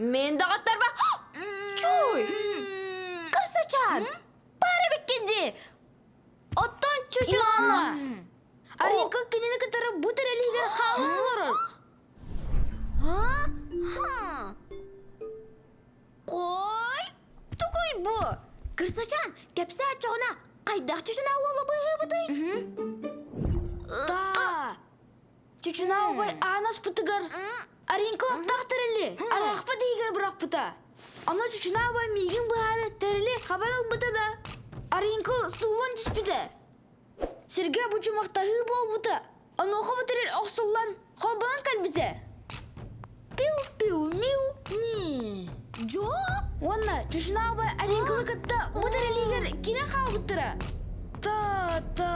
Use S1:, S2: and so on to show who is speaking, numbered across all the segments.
S1: Мен дағаттар ба? Чуй! Кырсачан! Пары біткенде! Оттан чучуана! Аринка кенені кітары бұтыр әлігер қауын ұрыр. Қой! Тұқой бұ! Кырсачан, кәпсі ачығына қайдақ чучуна олы бұғы бұдай? Да! Чучуна обай анас бұтығыр. Аринкалап тақтырылы, арақпа дейгер бұрақ бұта. Ана чучуна абай мейгін бұхары тәрілі қабанал бұта да. Аринкал сұллан түспіді. Сірге бұчу мақтағы бол бұта. Ана оқа бұтырыр оқсыллан қолбанан кәлбіті. Пиу-пиу-миу, не. Жо? Онна, чучуна абай аринкалы кітті бұтырылігер керен қау бұттыра. Та.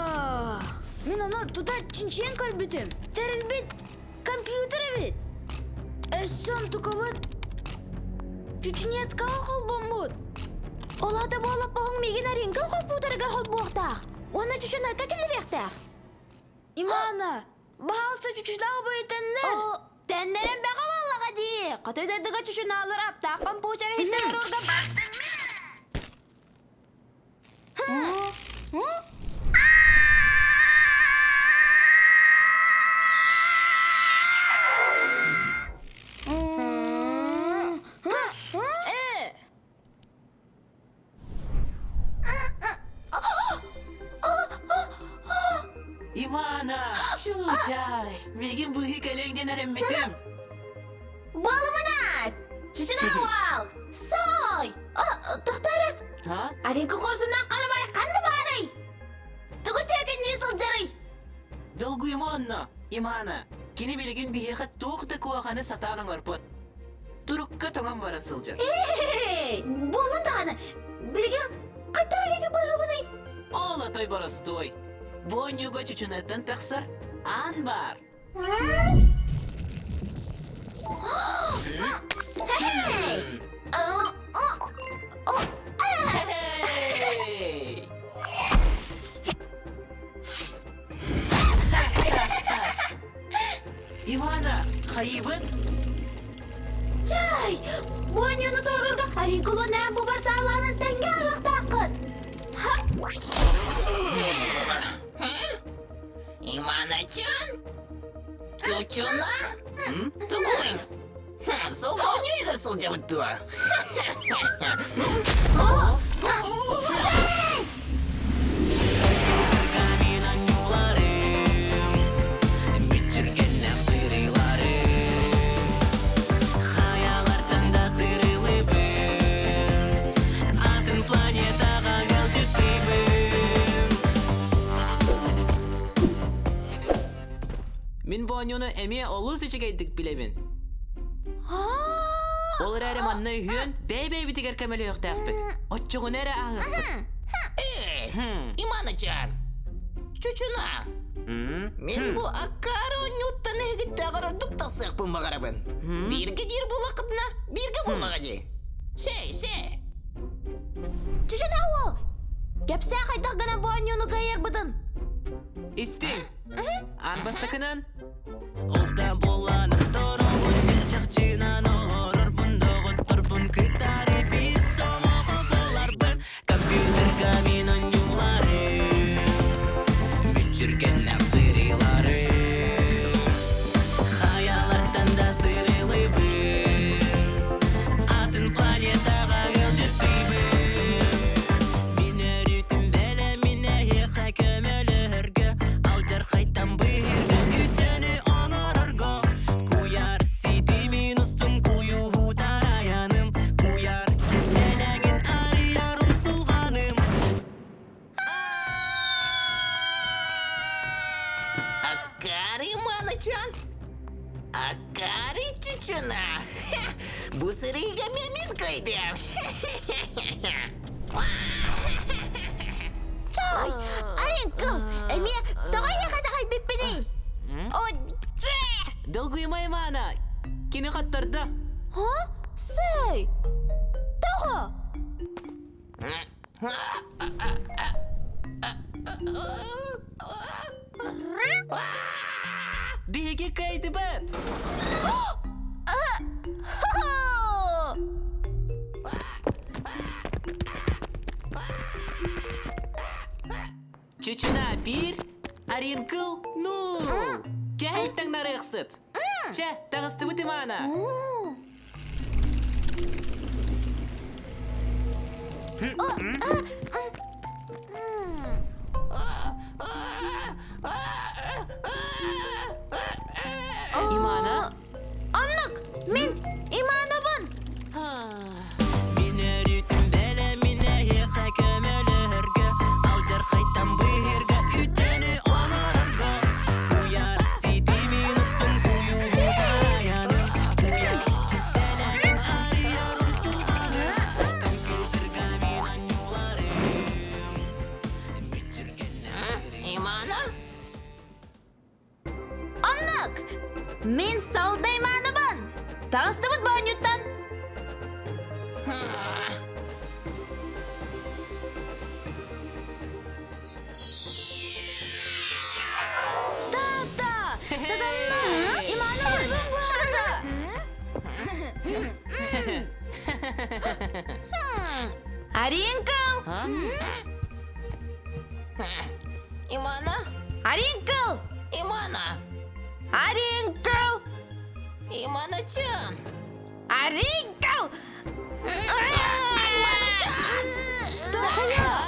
S1: Мен ана тұта чинчен кәлбітім. Тәріл біт, компьютері біт. Эссам туковат чучунетка холбом мут. Олада болап бағың меген аринка қопударгар хол боқтақ. Оны чучунетка келеректақ. Имана, бағалса чучунағы бойы тәннер. Тәннерін бәға баллаға дей. Қатайдадыға чучуналар аптақ компьютері хеттер орда бақтың мен.
S2: Imana, Чучай, меген бұғы кәлеңден әрімметім.
S1: Балымына, чучуна вал, сой. Тоқтары, аринка қорсына қарабай қанды барай. Тұғы тәкен несіл жарай.
S2: Долгу Имана, кені білген біғеға тоқты куағаны сатаның арпыт. Тұрыққа тоңан бара сылжар.
S1: Болын тағаны, білген қайта егі бұғы бұдай.
S2: Ола той барас той. Бонюға чучунеттен тақсыр, ан бар. Имана, қайыбыт?
S1: Чай, Бонюны торырға аринкулы нәм бұбар сағаланын тәңге ағықтақыт.
S3: Имана-чан? Чучуна? Тугой? Солдау не егір сылжабыт туа.
S2: Мен Бонюны әме олыс ішік әйдік білебін. Олар әрі манна үйін бәй-бәй бітігер кәмелі өқтәқ біт. Отчығын әрі ағық біт.
S3: Имана-чан, чучуна. Мен бұл аққары нюттан әгітті ағырырдық тасық бұл мағарабын. Бірге дер бұл ақытына, бірге болмаға де. Сәй.
S1: Чучуна ол, кәпсә қайтақ ғана Бонюны қайыр бұдын.
S2: Истің, анбастықынан? Олда боланы торығын жіншақчынан оғырыр бұндағы тұрбын күтәрі біз солығы боларбын. Компьютер каминын юлары, бүт жүрген әқсірилары.
S3: Чучуна. Bu sırıyla memin koydum.
S1: Trời, Аринкл, эми, давай я катагай биппини. О, дре!
S2: Долгуйма Имана. Кини хаттарды.
S1: Ха? Сэй! Тага!
S2: Биһиги кайды бат.
S1: Ха-ха!
S2: Чучуна bir, Аринкл нул. Кәйттің нарықсыт. Чә, тағысты бұт Имана. Имана?
S1: Аннык, мен иманабын.
S2: Мине рүтін бәлі, мине еқа көміліргі. Алдыр қайттан бұйырға, үтіні онырға. Куяр сиді мен ұстын күйуі аяны. Куяр кістелерін арияны сұлғаны. Компьютерға мен анюларым.
S3: İmana?
S1: Аннык, мен сауда иманабын. Тағысты бұт бауынюттан. Та-та! Саданна! Иманабын бұлда. Аринкл!
S3: İmana?
S1: Аринкл!
S3: İmana?
S1: Аринкл!
S3: İmana-chan.
S1: Аринкл!
S3: İmana-chan.
S1: Тохая!